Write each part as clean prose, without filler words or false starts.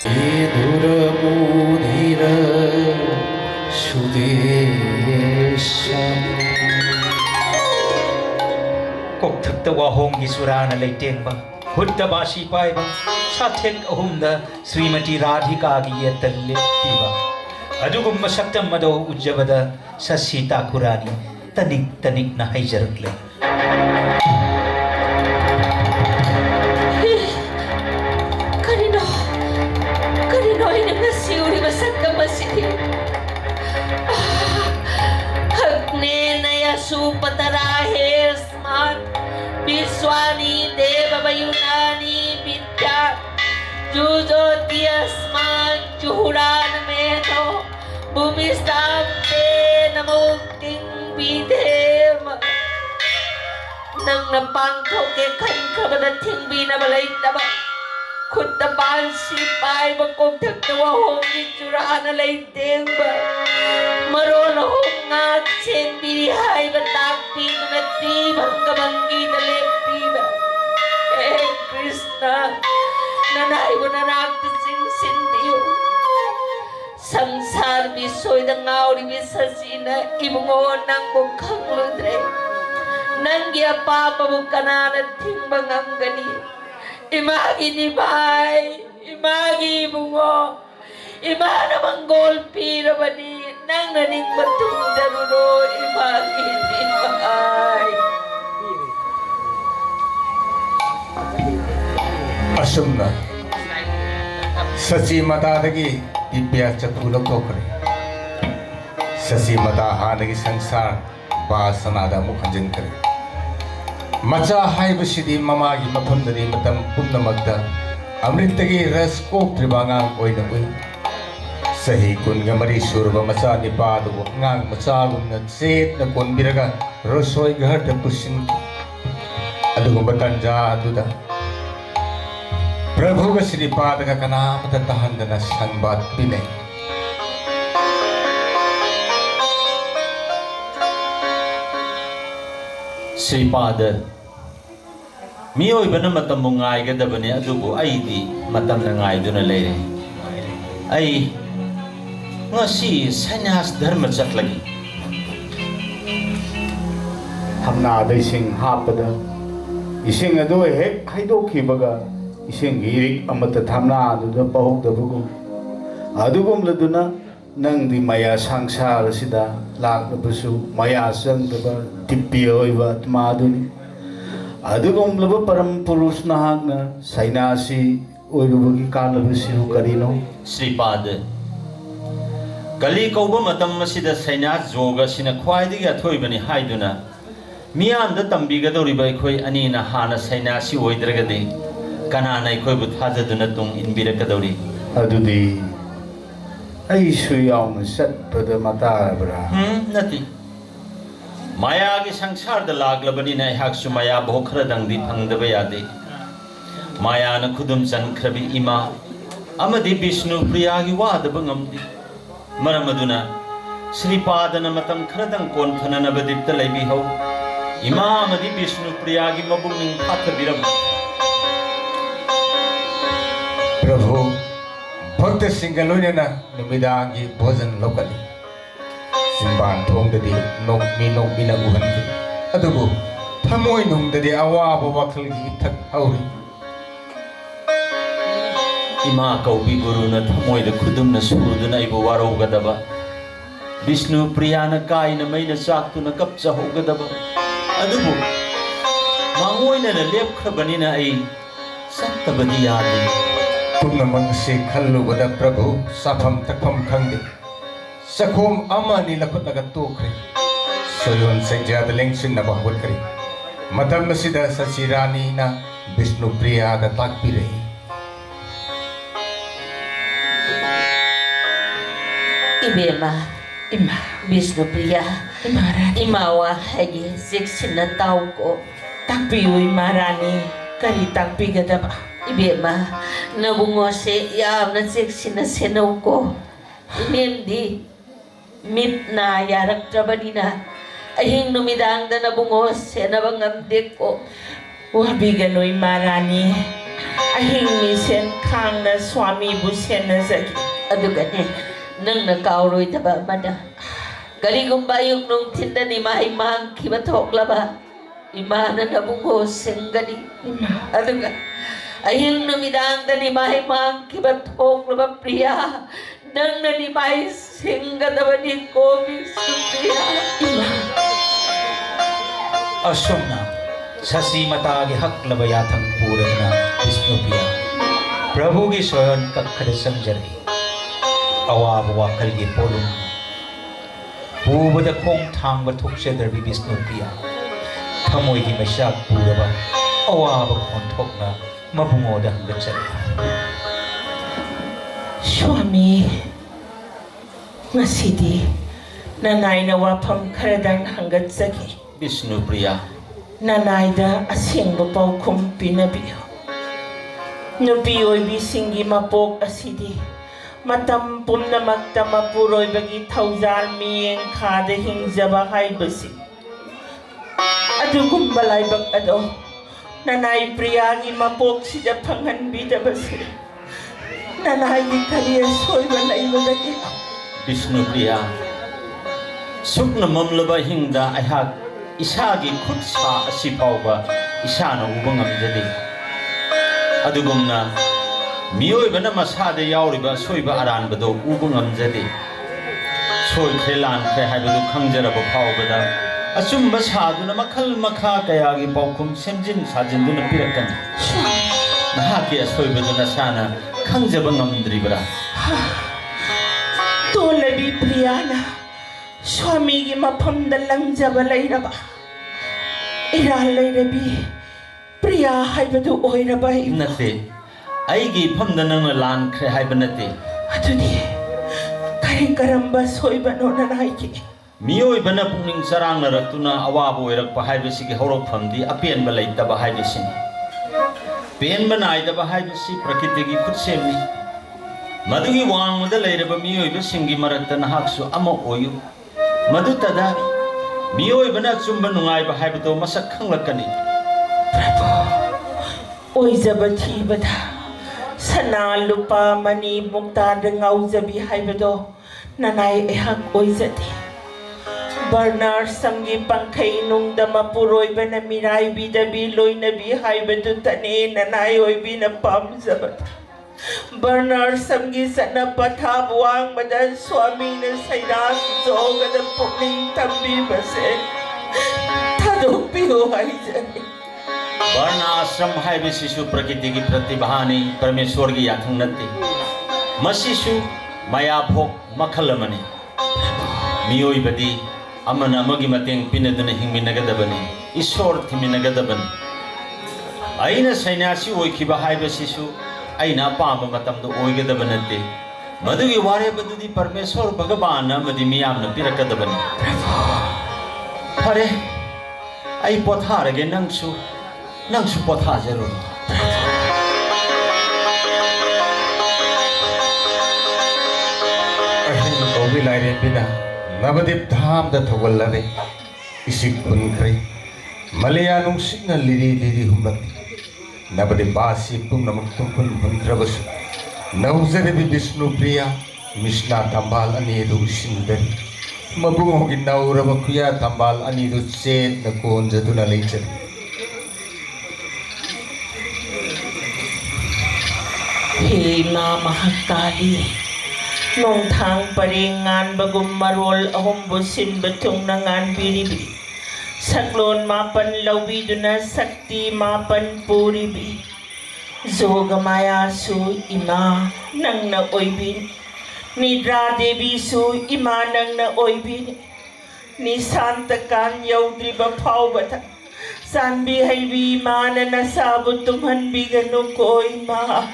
이두르무디르 수대상 꼭 특다와 홍기수라는 레이팅바 후tta바시 파이바 사택 어훔다 스리마티 라디카기에 떨레피바 अजुगुम सत्यम मदो उज्जवद ससीता कुरानी तनिक तनिक न हाइजरकले Karino ini nasiuri masakta masiti Hagne naya supatarahe smat Biswani deva bayunani vidya Jujotiya smat juhuran meto Bumistamte namukting bidema Nang napangkaw ke kan kabadating binabalay taba Kuntapan sipay bakong tagtawa hongi curaan na layting ba Marona hongat sen binihay batakpi Numati bangkamanggi na lepi ba Krishna Nanay mo na naktasing sindiyo Samsar bisoy na ngawri bisasina Imungon ng mukhang ludre Nangya papabukanan at timbang ang ganin Imagi ni bay, imagi bungo, imana manggolpi na ba ni nang naning batong jarulo, imagi ni bay. असुमना सची मतादगी दिव्या चतुलक तोकरे सची मता हानगी संसार वासनादा मुखंजन करे मचा हाइबसिदी ममागी मफमदरी मतम पुनमक्ता अमृतगी रस कोक्त्रिबांगांग ओइना उइ सही कुनगा मरी सुरबा मचा निपादु ngang मचागुमना चेतना कोनबिरगा रसोई घर त पुसिन अदुगुम्बा तंजा अदुदा प्रभुगा श्रीपादगा कनामता तहंदना संबाद पिने श्रीपाद मियोइबना मतम गाइगदबने अदुबु आइदी मतम गाइदुना लेरे आई ngasi sanyas dharma chatlagi हमना दैसिंग हापदा इसिंग अदो हेक हाइदोखिबगा इसिंग हिरिक अमत थामना अदुदा पहुदबगुम अदुगुम लदुना नंगदि माया संसार सिदा लाकबसु माया संगदबा दिप्य ओइबा आत्मादुनि अदुगुम लब परम पुरुष नाहकना सैनासी ओइबगी कालबसिउ करिनो श्रीपाद कली कौब मतम मसिदा सैनास जोगा सिना ख्वाइदगी अथोइबनि हाइदुना मियाम द तंबिगदौरिबा अखोइ अनिना हाना सैनासी ओइद्रगदे कनाना अखोइबु थाजदुना तुंग इनबिरकदौरि अदुदी ऐसु याउन सत्पद मताबरा नति माया की संसार द लागलबनि न हाक्सु माया भोखरदंगदि फंगदबा यादे माया न खुदुम चनख्रबि इमा अमदि विष्णु प्रिया की वादब ngамदि मरमदुना श्रीपादन मतम खरदंग कोनथननबदिप्त लैबिहौ इमा अमदि विष्णु प्रिया की मबुंग फाथबिरम प्रभु भक्त सिंगलोइना नुमिदांगी भोजन लोकली सिंबान थोंगददी नोकमिना उहनगी अदुबु थमोय नुंगददी अवाब वखलगी इथक हौरी इमा कौबी गुरु न थमोय द खुदुम न सुदुना इबु वारोगदबा विष्णु प्रिया न काय न मैन चाकतु न कपचा होगदबा अदुबु मांगोयना न लेपखबनि न आई सत्तबदि यादे पुनमंग से खल्लुबदा प्रभु सफम तकफम खंगदे सखोम अमानी लखुतगा तोखरे सोयोन संजाद लेंगसिन न बहुवत्करी मतम मसिदा सचिरानी ना विष्णु प्रिया गा ताकपी रही Ibema, Ima, Vishnu Priya, Imawa, Hagi, Sixina Tauko, Tapiu, Imarani, Kari Tapigadaba, Ibema, Nabungose, Yam, Sixina Senoko, Nimdi, Mitna, Yarak Trabadina, Ahing Numidang, the Nabungos, Senabangam Deko, Wabigano Imarani, ahing mi sen khang na swami bu sen na zaki aduga ne nang na kauroi taba mada karigumba yung nung tinda ni Nimai mang kibatok laba imana na bungo sengadi aduga ahing numidang da Nimai mang kibatok laba priya nang na Nimai sengada ni kobi supriya असुमना ससी मतागे हक लबया थंग पूरना विष्णुप्रिया प्रभु की स्वयं कखर संजरी अवाब वाकल के पोलुम पूबद खोंग थांग बथुक से दरबी विष्णुप्रिया थमोई की मशाक पूरबा अवाब खों थोकना मबुंगोदा हंगचरे स्वामी ngasidi nanay na wapam karadang hanggatsagi Vishnupriya nanay da asingbo pau kum pinabiyo nubiyoy bisingi mapok asidi matampum na magtamapuroy bagi tauzal miyeng kada hingjaba haibasi adugum balay bag ado nanay priyagi mapok sida panghanbida basi nanay kariya soy balay bagagi Vishnupriya Sukna mamlaba hingda ayhak isagi khutsa asi pauba isana uba ngamjadi adugumna miyoibana masada yauriba soiba aranbado uba ngamjadi soi khrelan khre haibadu khangjaraba paubada asumba saduna makhal makha kayagi paukum semjin sajinduna pirakani nahaki asoibaduna sana khangjaba ngamdribara Tolabi Priyana Swami gi mapamda langjaba layraba Iralay rabi Priya haibadu oyraba nate aigi phamda nang lan khre haiba nate Aduni kari karamba soibano nanayki miyoi bana pungning sarang naratuna awabo irakpa haibasigi horok phamdi apen ba leitaba haibasini pen banaidaba haibasi prakriti gi khutsemni Madugi wang muda lairaba miyoi ba singi marakta nahaksu ama oyu madu tada miyoi bana chumba nungai ba haibato masak khanglakani Prabhu oizaba thibada sana lupa mani mukta ngauzabi haibado nanay ehak oizati Barnar samgi pangkhay nung damapuroy ba na miray bidabi loy nabi haibado tani nanay oy binapamzabat Barnar samgi sana pathabuang madan swami na sayas zoga na puning tambi base Tadupiyo ay jani Varna ashram haibasisu prakriti gi pratibhani parmeshwar gi yathang nate masisu maya phok makhalamani miyoi badi amana amagi mateng pinaduna hingminagadabani ishwar thiminagadabani aina sainasi oikhiba haibasisu aina pamba matamda oigadaba nate madugi warebadudi parmeshwar bhagavana amadi miyamna pirakadabani Pare ai potharage nangsu pothajaru Ahing kowi laire pina nabadip dham da thawallare isik punkre malaya nung signal liri humbat nabadip basi pum namak tumpun punkrabasu nauzare bi Vishnupriya Mishna tambal anidu sindari mabungo ginaura makuya tambal anidu set na konjatuna leichari Hey Ma Mahakali Nung thang paringan bagum marol ahumbusin batung nangan biribi Saklon mapan lawi duna sakti mapan puribi Zogamaya su ima nang na oibin Nidra Devi su ima nang na oibin Ni Santa Kan yaudri bapau bata Sanbi haybi mana nasabot tumhan bigano ko ima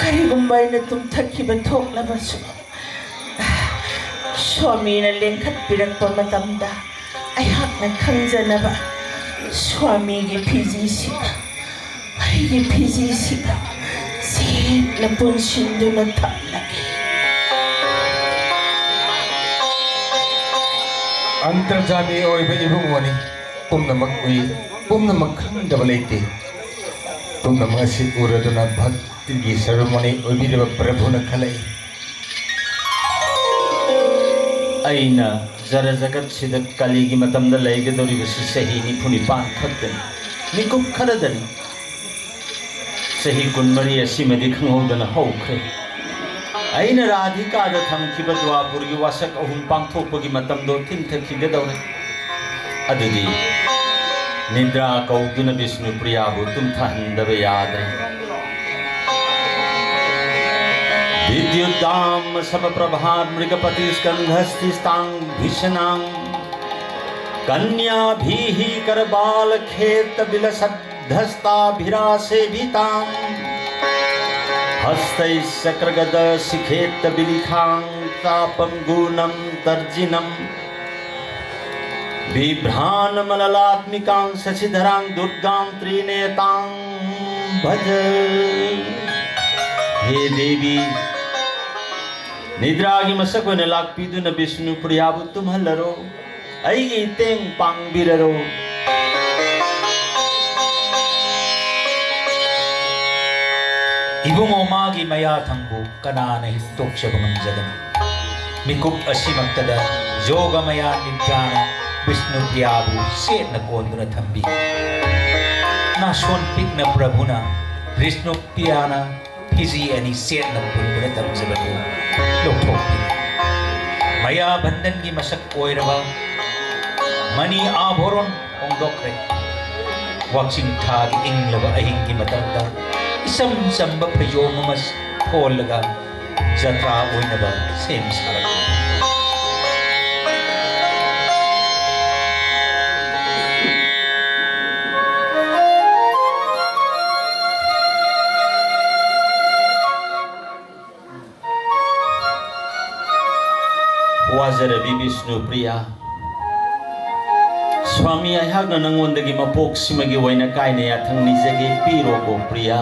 Karigumbay na tumthakiban thok labaso Swami na lengkat pinagpamatamda ay hak na kangjana ba Swami gi pizisika ay gi pizisika sit na punsindo na talagi अंतर्जामी इबुंगोनी पुनमक उई पुनमक खंगदब लेते पुनमक असि उरदुना भक्ति की ceremony उबिरब प्रभुन खलै अइना जरा जगत सिद कली की मतम द लेगे दोरी बसी सही नि फुनि पान खतन निकुप खरदनी सही कुनमरी असि में दिखंगोदन हौखे अइना राधिका द थमखिब द्वापुर की वासक अहुम पांगथोकपगी मतम दो थिंथखिगदौरे अदुदी निद्रा कौदुन विष्णु प्रियाबु तुम्थहंदब याद्रे विद्युद्दाम समप्रभार मृगपति स्कंधस्तिस्तांग भीषणां कन्या भीहि करबाल खेत बिलसद्धस्ताभिरासेवितां हस्तै शक्रगद शिखेत बिलिखां तापं गुणं तर्जिनं बिभ्रान मललात्मिकां शशिधरां दुर्गां त्रिनेतां भज हे देवी निद्रागी मसक ने लाकपीदुन विष्णु प्रियाबु तुम्हलरो अइगी तेंग पांगबिररो इबुंगो मागी मया थंगु कनाना हितोक्षबंगम जगन मिकुप असिमक्तदा जोगमया निद्राण विष्णु प्रियाबु सेन कोंदुन थंबी नाशोन पिग्न प्रभुना विष्णु प्रियाना हिजी अनि सेन पुनबुन तमजबदु लोथोपी मया बंधन की मशक ओइरबा मनी आभोरन ओंदोक्रे वाक्सिंग थाग इंगलब अहिंग की मतंदा इसम संब प्रयोममस खोलगा जत्रा ओइनबा सेम सारक वाजरबी विष्णु प्रिया स्वामी अहागना नंगोंदगी मपोक सिमगी वैना कायने याथंगनि जगे पीरोको प्रिया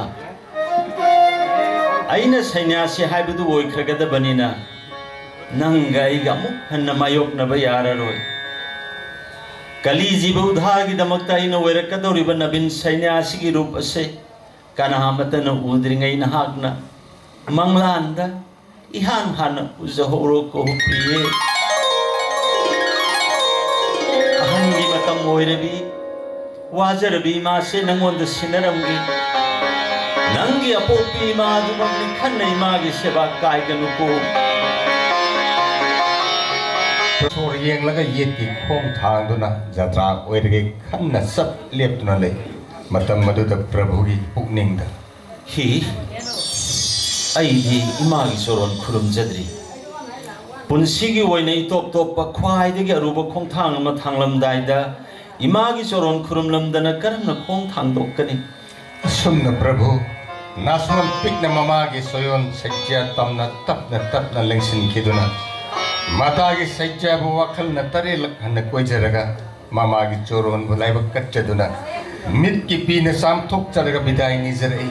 अइना सन्यासी हाइबदु ओइख्रगदबनिना नंगा इगा मुख हन्न मायोकनबा याररोय कली जीव उद्धारगी दमकता अइना ओइरकदौरिबा नवीन सन्यासी की रूप असे कनामतन उद्रिंगै नहागना मंगलांदा इहान हान उजहोरो को प्रिये अहंगी मतम ओइरबी वाजरबी मासे नंगोंद सिनरमगी नंगी अपोपी मा दुमगनि खन्नै मागी सेवा कायगनुको सोर येंगलगा येति खोंग थांगदुना जत्रा ओइरगे खन्ना सब लेपतुना ले मतम मदुद प्रभुगी पुकनिंगदा ही अइदी इमागी सोरोन खुरुमजद्री पुनसिगी ओइना इतोप तोप ख्वाइदगी अरुब खोंथांग अमा थांगलमदाइदा इमागी सोरोन खुरुमलमदना करमना खोंग थांगदोकनी असुमना प्रभु नासमल पिकना ममागी सोयोन सज्जा तमना तपना लेंसिनखिदुना मातागी सज्जाबु वखलना तरेलक हन्न कोइजरगा ममागी चोरोन बुलाइबा कच्चदुना मितकी पीना सामथोक चरगा बिदाई निजरई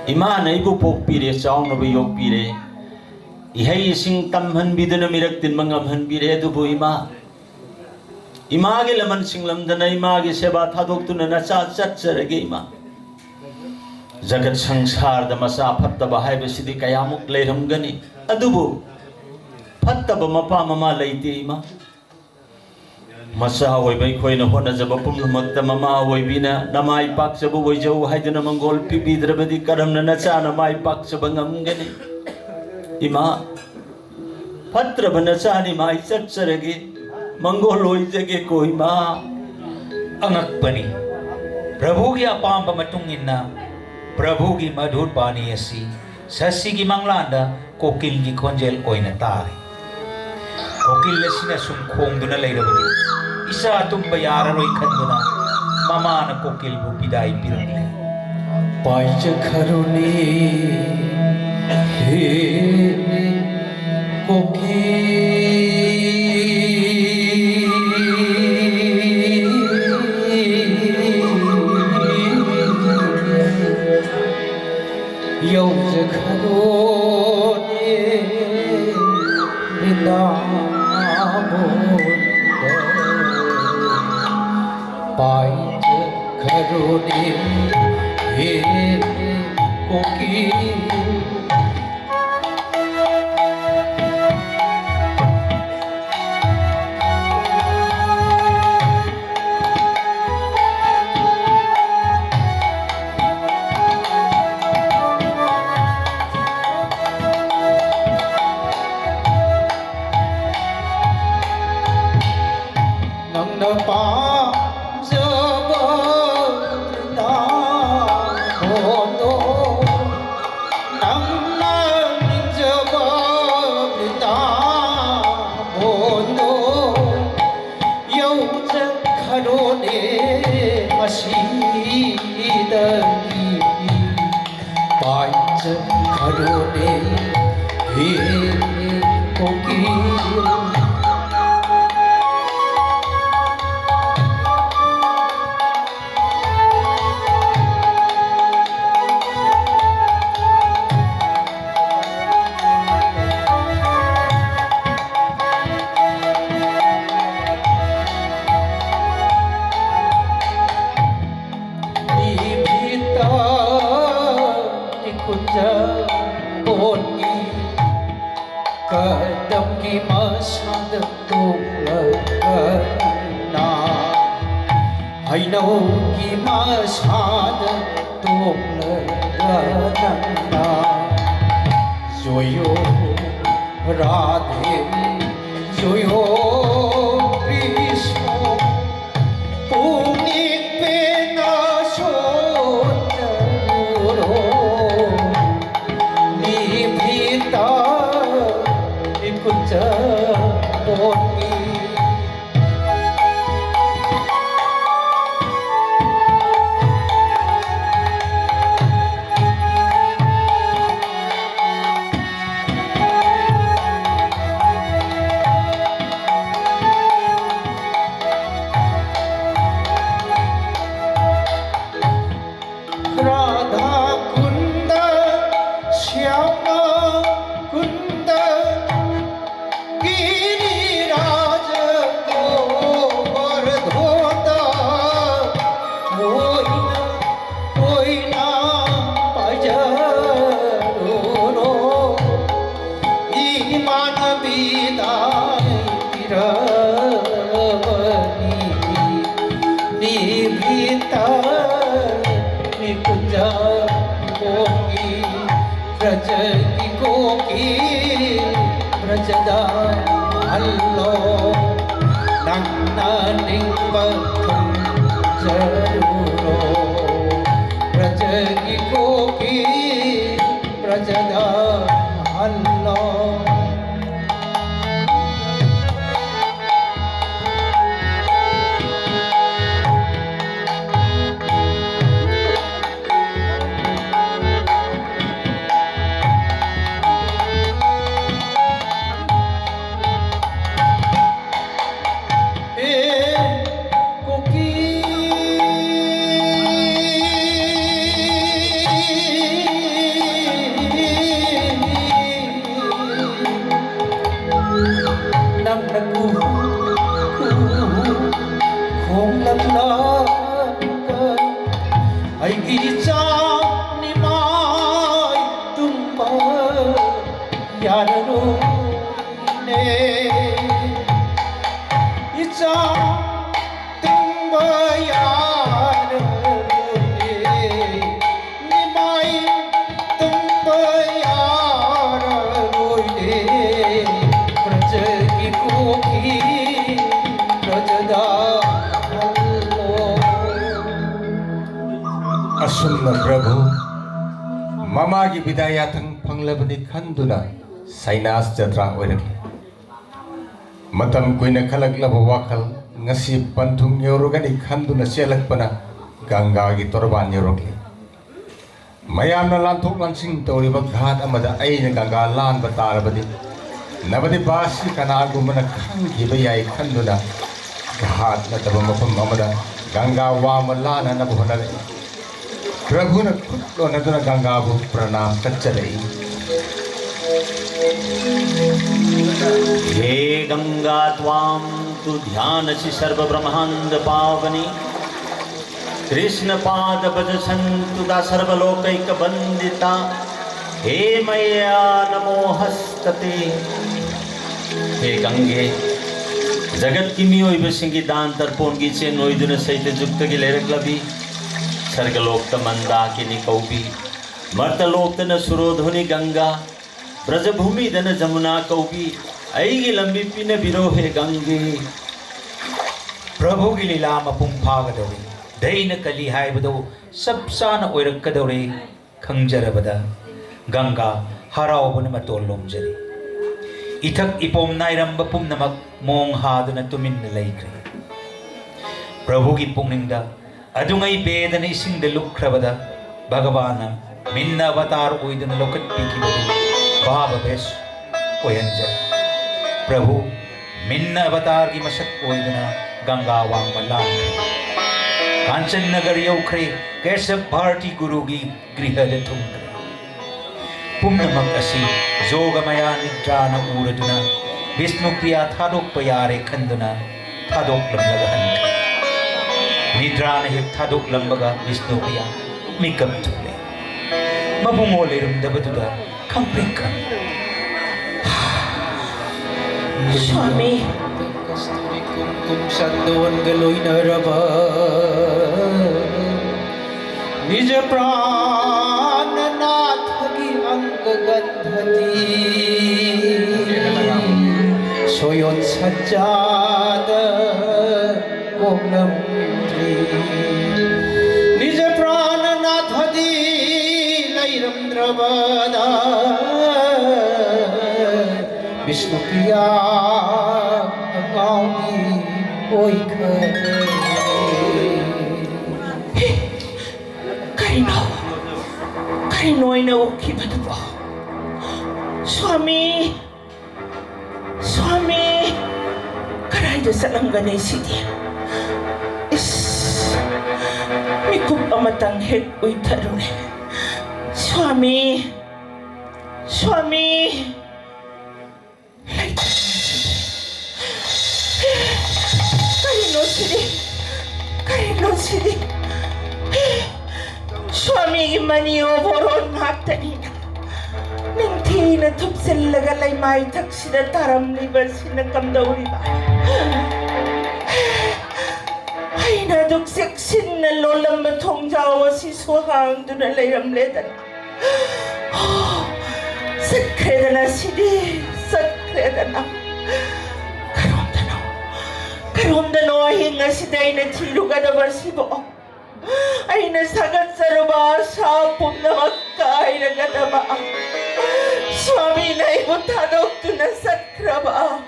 इमा नैबु पोकपीरे चाउनबु योगपीरे इहै इसिंग तमहनबिदुना मिरक तिनबा ngamहनबिरे अदुबु इमागे लमन सिंगलमदना इमागे सेवा थादोक्तुना नचा चच्चरगे इमा जगत संसार द मसा फत्तबा हाइबसिदि कयामुक लेरमगनी अदुबु फत्तबा मपा ममा लैते इमा मसा होइबै खोइना होनजब पुमलमक्त ममा होइबिना नमाइ पाक्सबु वइजौ हाइदना मंगोल पिबिद्रबदि करमना नचा नमाइ पाक्सब ngamgani इमा फत्रब नचानि माइ चच्चरगे मंगोल होइजगे कोइमा अंगकपनी प्रभु की अपाम मतुंगिना प्रभु की मधुर पानी असी ससी की मंगलांदा कोकिल की खोंजेल ओइना तारे कोकिल लसिना सुम खोंगदुना लेरबदि इसा तुम्ब याररोय खंदुना ममान कोकिल बु बिदाई पिरंगले पाइच खरुनी हे कोकिल Asumna Prabhu Mamagi Bidayatang Panglabani Kanduna Sanyas Jatra Oiraki Matam Kuina Kalaglaba Wakal Ngasi Pantung Yorogani Kanduna Selakpana Ganga Gitorban Yorokli Mayamna Lantok Lansing Toriba Ghat Amada Aina Ganga Lan Batarabadi Nabadi Basi Kanagumana Kangi Bayai Kanduna Ghat Natabamapam Amada Ganga Wamalana Nabuhanari Prabhu na kutlo na doon Ganga bu pranam kachalai. हे गंगा त्वां तु ध्यानसि सर्व ब्रह्मांड पावनी कृष्ण पाद भज संतुदा सर्वलोकैक वंदिता हे मैया नमो हस्तते हे गंगे जगत की मियोइबसिंगी दान तर्पोन की चेन नोइदुन सहित जुक्त की लेरकलबी सर्गलोक मंदा की निकौबी मर्तलोक न सुरोधुनि गंगा ब्रजभूमि दन जमुना कौबी ऐगी लंबी पिन बिरो हे गंगे प्रभु की लीला मपुंग फागदौरे दैन कली हाइबदो सब सान ओइरक्कदौरे खंजरबदा गंगा हरावबन मतोल लोमजरी इथक इपोम नाइरंब पुमनमक मोंग हादुन तुमिन लैख्रे प्रभु की पुंगनिंगदा अदुंगै बेदन इसिंग लुख्रबदा भगवान मिन्न अवतार ओइदन लोकत पिकिबदु भाव बेस ओयंजर प्रभु मिन्न अवतार की मसक ओइदना गंगा वांग लान कांचन नगर यौख्रे केशव भारती गुरु की गृहद थुंग्रे पुम्नमक असि जोगमया निद्रान उरदुना विष्णु प्रिया थादोक यारे खंदुना थादोक लंबगा हंख्रे निद्रान हेक थादोक लंबगा Vishnu Priya मिकप Thule मबुंगो लेरुमदबदुदा खंप्रिक Swami kum sandoon galoy na raba Nija prananath hagi ang gagandhati Soyon sajjada koglam tri Nija prananath hadi layram drabada Vishnu priya agawi oi Karino ina ukibado ba Swami Swami Karayda sa langganay sidi Is Mikup amatang hek uy tarune Swami Swami Karino sidi Swami imani oboron magtanina Ningti na tupsil lagalay may taksida taram liba sinakamdauri ba Ay naduksik sin na lolam matong jawa si suhang dunalay ramledan Sakreda na sidi Sakreda na Karomdano hinga siday na chiluga na marsibo ay nasagat sa ruba sa pum na magkaay na gadama Swami na ibutadok to na sakraba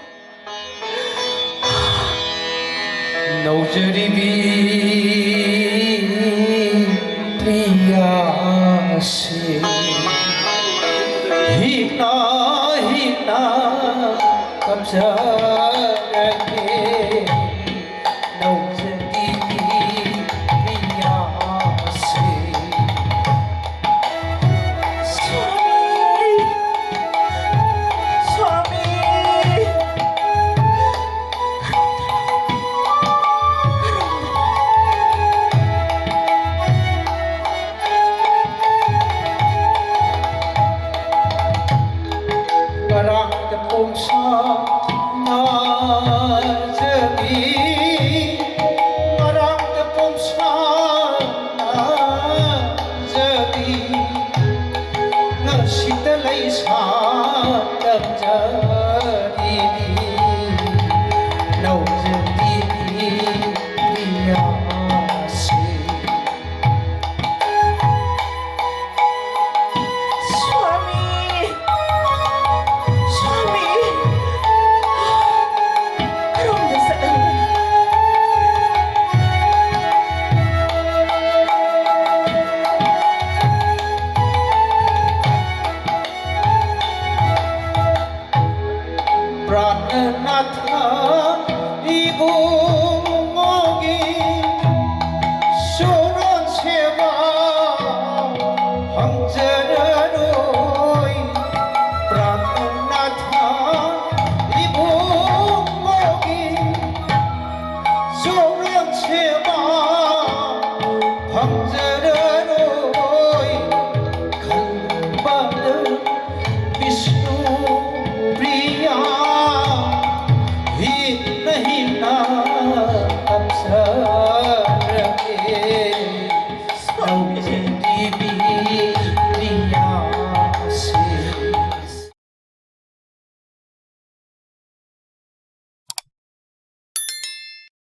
Naujaribi priyasi Hina hina kabsa rake Naujaribi priyasi Swami Swami Garak tepung sa najabi Garak tepung sa najabi Nasitalay sa